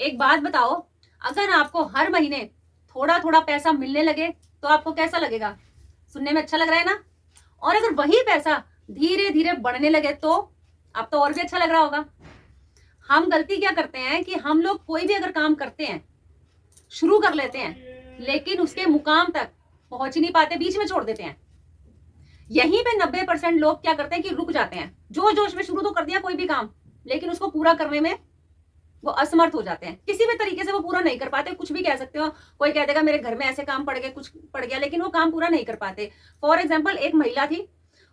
एक बात बताओ, अगर आपको हर महीने थोड़ा थोड़ा पैसा मिलने लगे तो आपको कैसा लगेगा? सुनने में अच्छा लग रहा है ना? और अगर वही पैसा धीरे धीरे बढ़ने लगे तो अब तो और भी अच्छा लग रहा होगा। हम गलती क्या करते हैं कि हम लोग कोई भी अगर काम करते हैं, शुरू कर लेते हैं, लेकिन उसके मुकाम तक पहुंच ही नहीं पाते, बीच में छोड़ देते हैं। यहीं पे 90% लोग क्या करते हैं कि रुक जाते हैं। जोश जोश में शुरू तो कर दिया कोई भी काम, लेकिन उसको पूरा करने में वो असमर्थ हो जाते हैं। किसी भी तरीके से वो पूरा नहीं कर पाते। कुछ भी कह सकते हो, कोई कह देगा मेरे घर में ऐसे काम पड़ गए, कुछ पड़ गया, लेकिन वो काम पूरा नहीं कर पाते। फॉर एग्जाम्पल, एक महिला थी,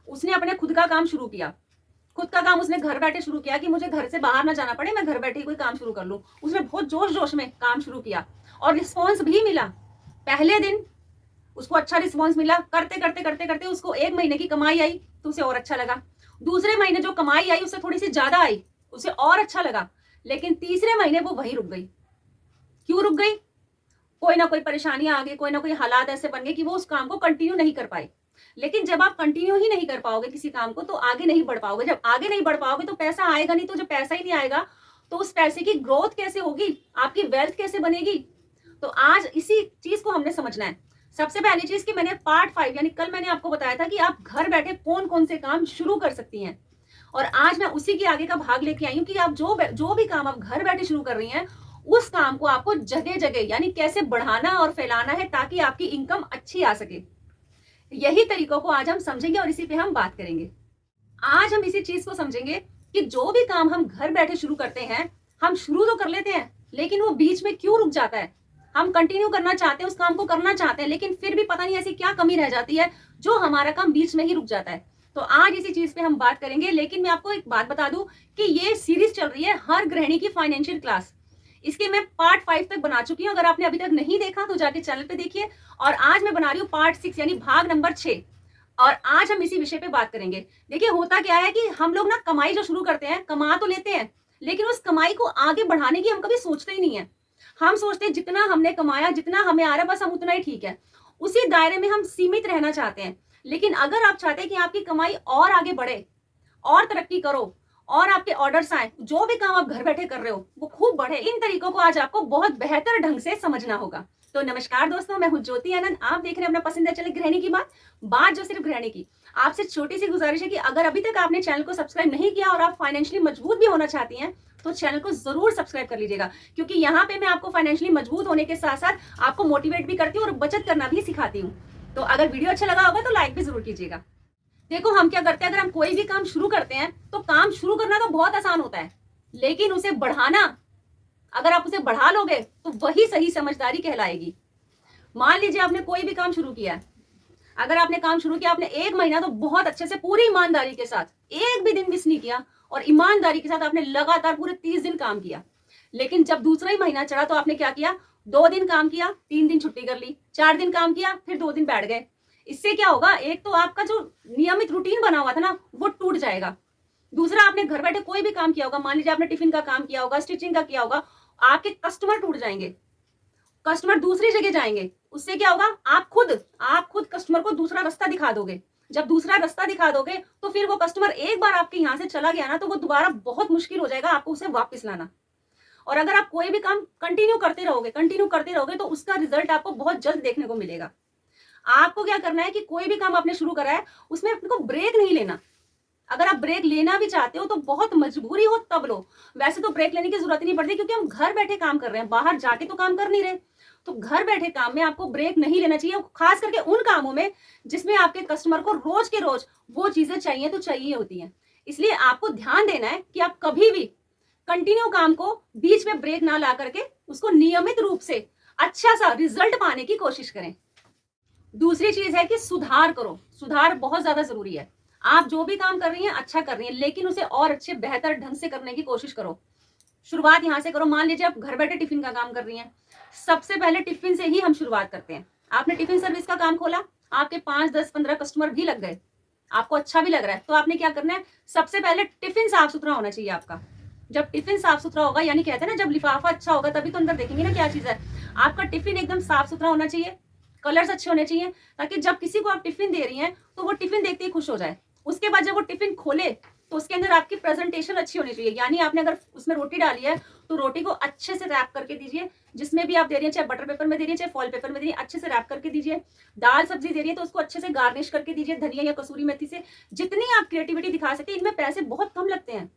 उसने अपने खुद का काम शुरू किया। खुद का काम उसने घर बैठे शुरू किया कि मुझे घर से बाहर ना जाना पड़े, मैं घर बैठे कोई काम शुरू कर लूं। उसने बहुत जोश जोश में काम शुरू किया और रिस्पॉन्स भी मिला। पहले दिन उसको अच्छा रिस्पॉन्स मिला, करते करते करते करते उसको 1 महीने की कमाई आई तो उसे और अच्छा लगा। दूसरे महीने जो कमाई आई उससे थोड़ी सी ज्यादा आई, उसे और अच्छा लगा। लेकिन तीसरे महीने वो वहीं रुक गई। क्यों रुक गई? कोई ना कोई परेशानियां आ गई, कोई ना कोई हालात ऐसे बन गए कि वो उस काम को कंटिन्यू नहीं कर पाई। लेकिन जब आप कंटिन्यू ही नहीं कर पाओगे किसी काम को तो आगे नहीं बढ़ पाओगे। जब आगे नहीं बढ़ पाओगे तो पैसा आएगा नहीं। तो जब पैसा ही नहीं आएगा तो उस पैसे की ग्रोथ कैसे होगी, आपकी वेल्थ कैसे बनेगी? तो आज इसी चीज को हमने समझना है। सबसे पहली चीज कि मैंने पार्ट 5 यानी कल मैंने आपको बताया था कि आप घर बैठे कौन कौन से काम शुरू कर सकती हैं, और आज मैं उसी के आगे का भाग लेके आई हूँ कि आप जो भी काम आप घर बैठे शुरू कर रही हैं, उस काम को आपको जगह जगह यानी कैसे बढ़ाना और फैलाना है ताकि आपकी इनकम अच्छी आ सके। यही तरीकों को आज हम समझेंगे और इसी पे हम बात करेंगे। आज हम इसी चीज को समझेंगे कि जो भी काम हम घर बैठे शुरू करते हैं, हम शुरू तो कर लेते हैं लेकिन वो बीच में क्यों रुक जाता है। हम कंटिन्यू करना चाहते हैं, उस काम को करना चाहते हैं, लेकिन फिर भी पता नहीं ऐसी क्या कमी रह जाती है जो हमारा काम बीच में ही रुक जाता है। तो आज इसी चीज पे हम बात करेंगे। लेकिन मैं आपको एक बात बता दूं कि ये सीरीज चल रही है हर गृहिणी की फाइनेंशियल क्लास। इसके मैं पार्ट 5 तक बना चुकी हूँ। अगर आपने अभी तक नहीं देखा तो जाके चैनल पे देखिए। और आज मैं बना रही हूँ पार्ट 6 यानी भाग नंबर 6। और आज हम इसी विषय पे बात करेंगे। देखिए, होता क्या है कि हम लोग ना कमाई जो शुरू करते हैं, कमा तो लेते हैं, लेकिन उस कमाई को आगे बढ़ाने की हम कभी सोचते ही नहीं है। हम सोचते हैं जितना हमने कमाया, जितना हमें आ रहा है, बस हम उतना ही ठीक है। उसी दायरे में हम सीमित रहना चाहते हैं। लेकिन अगर आप चाहते हैं कि आपकी कमाई और आगे बढ़े, और तरक्की करो, और आपके ऑर्डर्स आए, जो भी काम आप घर बैठे कर रहे हो वो खूब बढ़े, इन तरीकों को आज आपको बहुत बेहतर ढंग से समझना होगा। तो नमस्कार दोस्तों, मैं हूं ज्योति आनंद। आप देख रहे हैं अपना पसंदीदा चैनल गृहिणी की बात जो सिर्फ गृहिणी की। आपसे छोटी सी गुजारिश है कि अगर अभी तक आपने चैनल को सब्सक्राइब नहीं किया और आप फाइनेंशियली मजबूत भी होना चाहती हैं तो चैनल को जरूर सब्सक्राइब कर लीजिएगा, क्योंकि यहाँ पे मैं आपको फाइनेंशियली मजबूत होने के साथ साथ आपको मोटिवेट भी करती हूँ और बचत करना भी सिखाती हूँ। तो अगर वीडियो अच्छा लगा होगा तो लाइक भी जरूर कीजिएगा। देखो, हम क्या करते हैं, अगर हम कोई भी काम शुरू करते हैं तो काम शुरू करना तो बहुत आसान होता है, लेकिन उसे बढ़ाना, अगर आप उसे बढ़ा लोगे तो वही सही समझदारी कहलाएगी। मान लीजिए आपने कोई भी काम शुरू किया है। अगर आपने काम शुरू किया, आपने 1 महीना तो बहुत अच्छे से पूरी ईमानदारी के साथ, एक भी दिन मिस नहीं किया और ईमानदारी के साथ आपने लगातार पूरे 30 दिन काम किया। लेकिन जब दूसरा ही महीना चढ़ा तो आपने क्या किया, 2 दिन काम किया, 3 दिन छुट्टी कर ली, 4 दिन काम किया, फिर 2 दिन बैठ गए। इससे क्या होगा, एक तो आपका जो नियमित रूटीन बना हुआ था ना वो टूट जाएगा। दूसरा, आपने घर बैठे कोई भी काम किया होगा, मान लीजिए आपने टिफिन का काम किया होगा, स्टिचिंग का किया होगा, आपके कस्टमर टूट जाएंगे, कस्टमर दूसरी जगह जाएंगे। उससे क्या होगा, आप खुद कस्टमर को दूसरा रास्ता दिखा दोगे। जब दूसरा रास्ता दिखा दोगे तो फिर वो कस्टमर एक बार आपके यहाँ से चला गया ना तो वो दोबारा बहुत मुश्किल हो जाएगा आपको उसे वापस लाना। और अगर आप कोई भी काम कंटिन्यू करते रहोगे तो उसका रिजल्ट आपको बहुत जल्द देखने को मिलेगा। आपको क्या करना है कि कोई भी काम आपने शुरू करा है उसमें आपको ब्रेक नहीं लेना। अगर आप ब्रेक लेना भी चाहते हो तो बहुत मजबूरी हो तब लो, वैसे तो ब्रेक लेने की जरूरत ही नहीं पड़ती क्योंकि हम घर बैठे काम कर रहे हैं, बाहर जाके तो काम कर नहीं रहे। तो घर बैठे काम में आपको ब्रेक नहीं लेना चाहिए, खास करके उन कामों में जिसमें आपके कस्टमर को रोज के रोज वो चीजें चाहिए तो चाहिए होती हैं। इसलिए आपको ध्यान देना है कि आप कभी भी कंटिन्यू काम को बीच में ब्रेक ना ला करके उसको नियमित रूप से अच्छा सा रिजल्ट पाने की कोशिश करें। दूसरी चीज है कि सुधार करो। सुधार बहुत ज्यादा जरूरी है। आप जो भी काम कर रही हैं अच्छा कर रही हैं, लेकिन उसे और अच्छे बेहतर ढंग से करने की कोशिश करो। शुरुआत यहां से करो। मान लीजिए आप घर बैठे टिफिन का काम कर रही हैं, सबसे पहले टिफिन से ही हम शुरुआत करते हैं। आपने टिफिन सर्विस का काम खोला, आपके 5, 10, 15 कस्टमर भी लग गए, आपको अच्छा भी लग रहा है, तो आपने क्या करना है, सबसे पहले टिफिन साफ सुथरा होना चाहिए आपका। जब टिफिन साफ सुथरा होगा, यानी कहते हैं ना जब लिफाफा अच्छा होगा तभी तो अंदर देखेंगे ना क्या चीज है। आपका टिफिन एकदम साफ सुथरा होना चाहिए, कलर्स अच्छे होने चाहिए, ताकि जब किसी को आप टिफिन दे रही हैं तो वो टिफिन देखते ही खुश हो जाए। उसके बाद जब वो टिफिन खोले तो उसके अंदर आपकी प्रेजेंटेशन अच्छी होनी चाहिए, यानी आपने अगर उसमें रोटी डाली है तो रोटी को अच्छे से रैप करके दीजिए, जिसमें भी आप दे रही हैं, चाहे बटर पेपर में दे रही है, चाहे फॉइल पेपर में दे रही है, अच्छे से रैप करके दीजिए। दाल सब्जी दे रही है तो उसको अच्छे से गार्निश करके दीजिए धनिया या कसूरी मेथी से। जितनी आप क्रिएटिविटी दिखा सकते हैं, इनमें पैसे बहुत कम लगते हैं,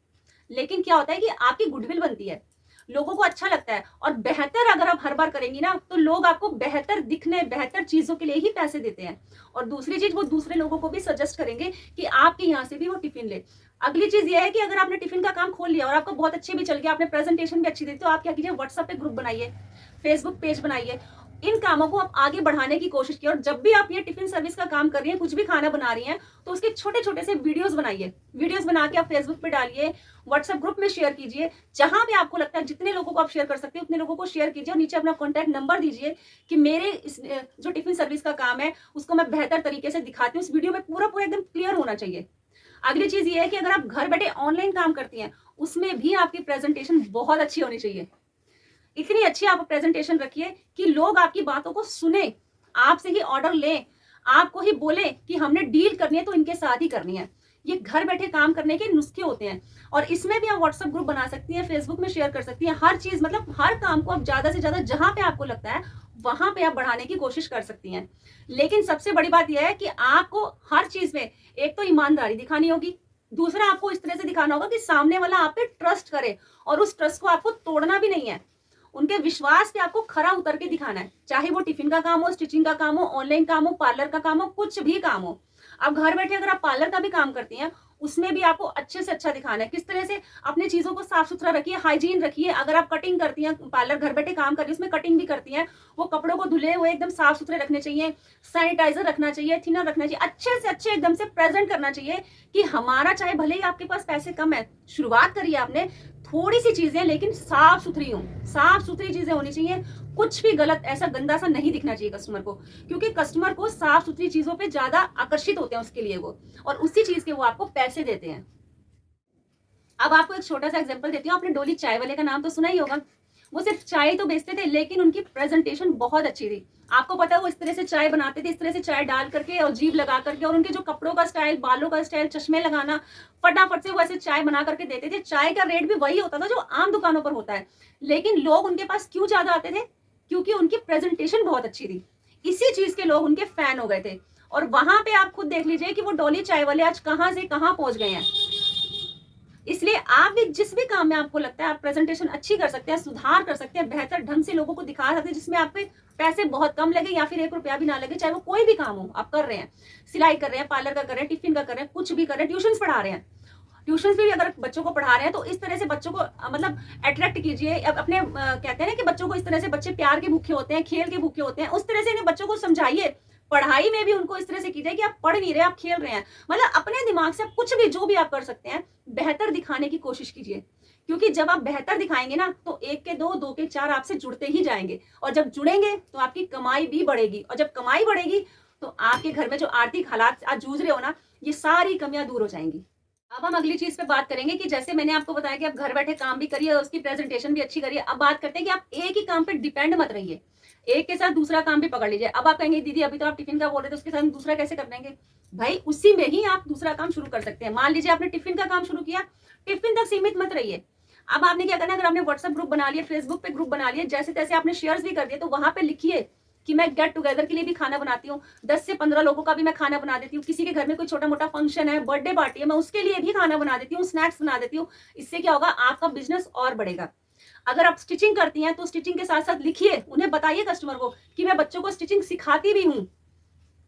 लेकिन क्या होता है कि आपकी गुडविल बनती है, लोगों को अच्छा लगता है। और बेहतर अगर आप हर बार करेंगी ना, तो लोग आपको बेहतर दिखने, बेहतर चीजों के लिए ही पैसे देते हैं। और दूसरी चीज, वो दूसरे लोगों को भी सजेस्ट करेंगे कि आपके यहाँ से भी वो टिफिन ले। अगली चीज ये है कि अगर आपने टिफिन का काम खोल लिया और आपको बहुत अच्छे भी चल गया, आपने प्रेजेंटेशन भी अच्छी दी, तो आप क्या कीजिए, व्हाट्सएप पे ग्रुप बनाइए, फेसबुक पेज बनाइए, इन कामों को आप आगे बढ़ाने की कोशिश कीजिए। और जब भी आप ये टिफिन सर्विस का काम कर रही हैं, कुछ भी खाना बना रही हैं, तो उसके छोटे छोटे से वीडियोस बनाइए। वीडियोस बना के आप फेसबुक पे डालिए, व्हाट्सएप ग्रुप में शेयर कीजिए, जहां भी आपको लगता है जितने लोगों को आप शेयर कर सकते हैं उतने लोगों को शेयर कीजिए। और नीचे अपना कॉन्टैक्ट नंबर दीजिए कि मेरे इस जो टिफिन सर्विस का काम है उसको मैं बेहतर तरीके से दिखाती हूँ। इस वीडियो में पूरा पूरा एकदम क्लियर होना चाहिए। अगली चीज ये है कि अगर आप घर बैठे ऑनलाइन काम करती हैं, उसमें भी आपकी प्रेजेंटेशन बहुत अच्छी होनी चाहिए। इतनी अच्छी आप प्रेजेंटेशन रखिए कि लोग आपकी बातों को सुने, आपसे ही ऑर्डर लें, आपको ही बोले कि हमने डील करनी है तो इनके साथ ही करनी है। ये घर बैठे काम करने के नुस्खे होते हैं। और इसमें भी आप व्हाट्सएप ग्रुप बना सकती हैं, फेसबुक में शेयर कर सकती हैं। हर चीज, मतलब हर काम को आप ज्यादा से ज्यादा जहां पे आपको लगता है वहां पे आप बढ़ाने की कोशिश कर सकती हैं। लेकिन सबसे बड़ी बात यह है कि आपको हर चीज में एक तो ईमानदारी दिखानी होगी, दूसरा आपको इस तरह से दिखाना होगा कि सामने वाला आप पे ट्रस्ट करे, और उस ट्रस्ट को आपको तोड़ना भी नहीं है। उनके विश्वास पे आपको खरा उतर के दिखाना है, चाहे वो टिफिन का काम हो, स्टिचिंग का काम हो, ऑनलाइन काम हो, पार्लर का काम हो, कुछ भी काम हो। अब घर बैठे अगर आप पार्लर का भी काम करती हैं, उसमें भी आपको अच्छे से अच्छा दिखाना है। किस तरह से अपनी चीजों को साफ सुथरा रखिए, हाइजीन रखिए। अगर आप कटिंग करती हैं, पार्लर घर बैठे काम कर रही है, उसमें कटिंग भी करती हैं, वो कपड़ों को धुले हुए एकदम साफ सुथरे रखने चाहिए, सैनिटाइजर रखना चाहिए, थिनर रखना चाहिए, अच्छे से अच्छे एकदम से प्रेजेंट करना चाहिए कि हमारा, चाहे भले ही आपके पास पैसे कम है, शुरुआत करिए आपने, थोड़ी सी चीजें लेकिन साफ सुथरी हो, साफ सुथरी चीजें होनी चाहिए। कुछ भी गलत, ऐसा गंदा सा नहीं दिखना चाहिए कस्टमर को, क्योंकि कस्टमर को साफ सुथरी चीजों पे ज्यादा आकर्षित होते हैं उसके लिए वो, और उसी चीज के वो आपको पैसे देते हैं। अब आपको एक छोटा सा एग्जांपल देती हूँ। आपने डोली चाय वाले का नाम तो सुना ही होगा। वो सिर्फ चाय तो बेचते थे, लेकिन उनकी प्रेजेंटेशन बहुत अच्छी थी। आपको पता है वो इस तरह से चाय बनाते थे, इस तरह से चाय डाल करके और जीभ लगा करके, और उनके जो कपड़ों का स्टाइल, बालों का स्टाइल, चश्मे लगाना, फटाफट से वो ऐसे चाय बना करके देते थे। चाय का रेट भी वही होता था जो आम दुकानों पर होता है, लेकिन लोग उनके पास क्यों ज्यादा आते थे? क्योंकि उनकी प्रेजेंटेशन बहुत अच्छी थी। इसी चीज के लोग उनके फैन हो गए थे। और वहां पे आप खुद देख लीजिए कि वो डोली चाय वाले आज कहां से कहां पहुंच गए हैं। इसलिए आप भी जिस भी काम में आपको लगता है आप प्रेजेंटेशन अच्छी कर सकते हैं, सुधार कर सकते हैं, बेहतर ढंग से लोगों को दिखा सकते हैं, जिसमें आपके पैसे बहुत कम लगे या फिर 1 रुपया भी ना लगे, चाहे वो कोई भी काम हो आप कर रहे हैं, सिलाई कर रहे हैं, पार्लर का कर रहे हैं, टिफिन का कर रहे हैं, कुछ भी कर रहे हैं, ट्यूशन पढ़ा रहे हैं, ट्यूशन भी अगर बच्चों को पढ़ा रहे हैं, तो इस तरह से बच्चों को मतलब अट्रैक्ट कीजिए। अब अपने कहते हैं ना कि बच्चों को इस तरह से, बच्चे प्यार के भूखे होते हैं, खेल के भूखे होते हैं, उस तरह से इन्हें बच्चों को समझाइए। पढ़ाई में भी उनको इस तरह से कीजिए कि आप पढ़ नहीं रहे, आप खेल रहे हैं। मतलब अपने दिमाग से कुछ भी, जो भी आप कर सकते हैं, बेहतर दिखाने की कोशिश कीजिए। क्योंकि जब आप बेहतर दिखाएंगे ना, तो 1 के 2, 2 के 4 आपसे जुड़ते ही जाएंगे। और जब जुड़ेंगे तो आपकी कमाई भी बढ़ेगी, और जब कमाई बढ़ेगी तो आपके घर में जो आर्थिक हालात आज जूझ रहे हो ना, ये सारी कमियां दूर हो जाएंगी। अब हम अगली चीज पे बात करेंगे कि जैसे मैंने आपको बताया कि आप घर बैठे काम भी करिए और उसकी प्रेजेंटेशन भी अच्छी करिए। अब बात करते हैं कि आप एक ही काम पे डिपेंड मत रहिए, एक के साथ दूसरा काम भी पकड़ लीजिए। अब आप कहेंगे दीदी अभी तो आप टिफिन का बोल रहे थे, उसके साथ दूसरा कैसे कर देंगे? भाई उसी में ही आप दूसरा काम शुरू कर सकते हैं। मान लीजिए आपने टिफिन का काम शुरू किया, टिफिन तक सीमित मत रहिए। अब आपने क्या करना है, अगर आपने व्हाट्सएप ग्रुप बना लिया, फेसबुक पे ग्रुप बना लिया, जैसे तैसे आपने शेयर्स भी कर दिए, तो वहां पे लिखिए कि मैं गेट टुगेदर के लिए भी खाना बनाती हूँ, 10 से 15 लोगों का भी मैं खाना बना देती हूँ। किसी के घर में कोई छोटा मोटा फंक्शन है, बर्थडे पार्टी है, मैं उसके लिए भी खाना बना देती हूँ, स्नैक्स बना देती हूँ। इससे क्या होगा, आपका बिजनेस और बढ़ेगा। अगर आप स्टिचिंग करती हैं तो स्टिचिंग के साथ साथ लिखिए, उन्हें बताइए कस्टमर को कि मैं बच्चों को स्टिचिंग सिखाती भी हूँ।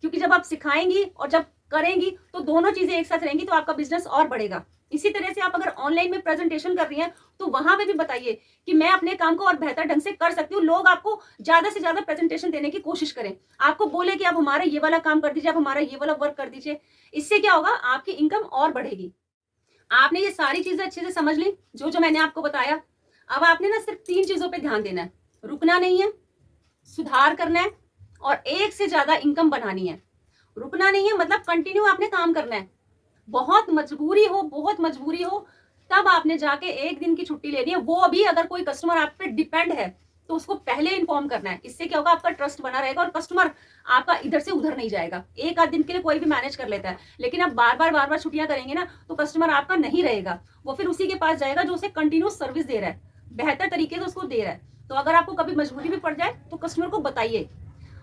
क्योंकि जब आप सिखाएंगी और जब करेंगी तो दोनों चीजें एक साथ रहेंगी, तो आपका बिजनेस और बढ़ेगा। इसी तरह से आप अगर ऑनलाइन में प्रेजेंटेशन कर रही हैं, तो वहां पे भी बताइए कि मैं अपने काम को और बेहतर ढंग से कर सकती हूँ। लोग आपको ज्यादा से ज्यादा प्रेजेंटेशन देने की कोशिश करें, आपको बोले कि आप हमारा ये वाला काम कर दीजिए, आप हमारा ये वाला वर्क कर दीजिए। इससे क्या होगा, आपकी इनकम और बढ़ेगी। आपने ये सारी चीजें अच्छे से समझ ली जो जो मैंने आपको बताया। अब आपने ना सिर्फ 3 चीजों पे ध्यान देना है, रुकना नहीं है, सुधार करना है, और एक से ज्यादा इनकम बनानी है। रुकना नहीं है मतलब कंटिन्यू आपने काम करना है। बहुत मजबूरी हो तब आपने जाके 1 दिन की छुट्टी लेनी है, वो भी अगर कोई कस्टमर आप पे डिपेंड है तो उसको पहले इन्फॉर्म करना है। इससे क्या होगा, आपका ट्रस्ट बना रहेगा और कस्टमर आपका इधर से उधर नहीं जाएगा। 1 आध दिन के लिए कोई भी मैनेज कर लेता है, लेकिन आप बार बार छुट्टियां करेंगे ना, तो कस्टमर आपका नहीं रहेगा, वो फिर उसी के पास जाएगा जो उसे कंटिन्यूस सर्विस दे रहा है। बेहतर तरीके से उसको दे रहा है। तो अगर आपको कभी मजबूरी भी पड़ जाए तो कस्टमर को बताइए।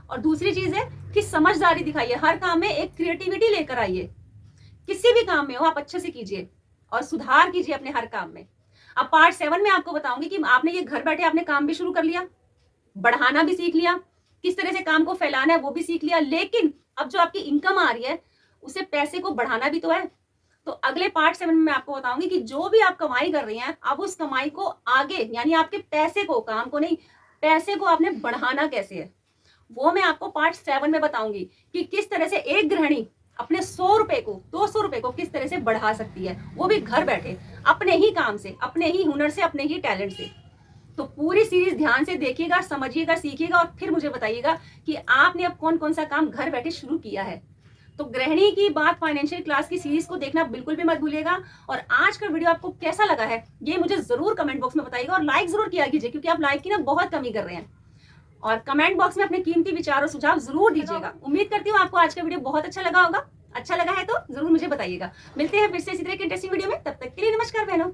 और दूसरी चीज है कि समझदारी दिखाइए, हर काम में एक क्रिएटिविटी लेकर आइए। किसी भी काम में हो आप अच्छे से कीजिए और सुधार कीजिए अपने हर काम में। अब पार्ट 7 में आपको बताऊंगी कि आपने ये घर बैठे आपने काम भी शुरू कर लिया, बढ़ाना भी सीख लिया, किस तरह से काम को फैलाना है वो भी सीख लिया, लेकिन अब जो आपकी इनकम आ रही है उसे पैसे को बढ़ाना भी तो है। तो अगले पार्ट 7 में मैं आपको बताऊंगी कि जो भी आप कमाई कर रही हैं, अब उस कमाई को आगे यानी आपके पैसे को, काम को नहीं, पैसे को आपने बढ़ाना कैसे है, वो मैं आपको पार्ट 7 में बताऊंगी कि किस तरह से एक गृहिणी अपने 100 रुपए को, 200 रुपए को किस तरह से बढ़ा सकती है, वो भी घर बैठे अपने ही काम से, अपने ही हुनर से, अपने ही टैलेंट से। तो पूरी सीरीज ध्यान से देखिएगा, समझिएगा, सीखिएगा और फिर मुझे बताइएगा कि आपने अब कौन कौन सा काम घर बैठे शुरू किया है। तो गृहिणी की बात फाइनेंशियल क्लास की सीरीज को देखना बिल्कुल भी मत भूलिएगा। और आज का वीडियो आपको कैसा लगा है ये मुझे जरूर कमेंट बॉक्स में बताइएगा और लाइक जरूर किया कीजिए, क्योंकि आप लाइक की ना बहुत कमी कर रहे हैं। और कमेंट बॉक्स में अपने कीमती विचार और सुझाव जरूर दीजिएगा। उम्मीद करती हूँ आपको आज का वीडियो बहुत अच्छा लगा होगा। अच्छा लगा है तो जरूर मुझे बताइएगा। मिलते हैं फिर से इसी तरह के इंटरेस्टिंग वीडियो में, तब तक के लिए नमस्कार बहनों।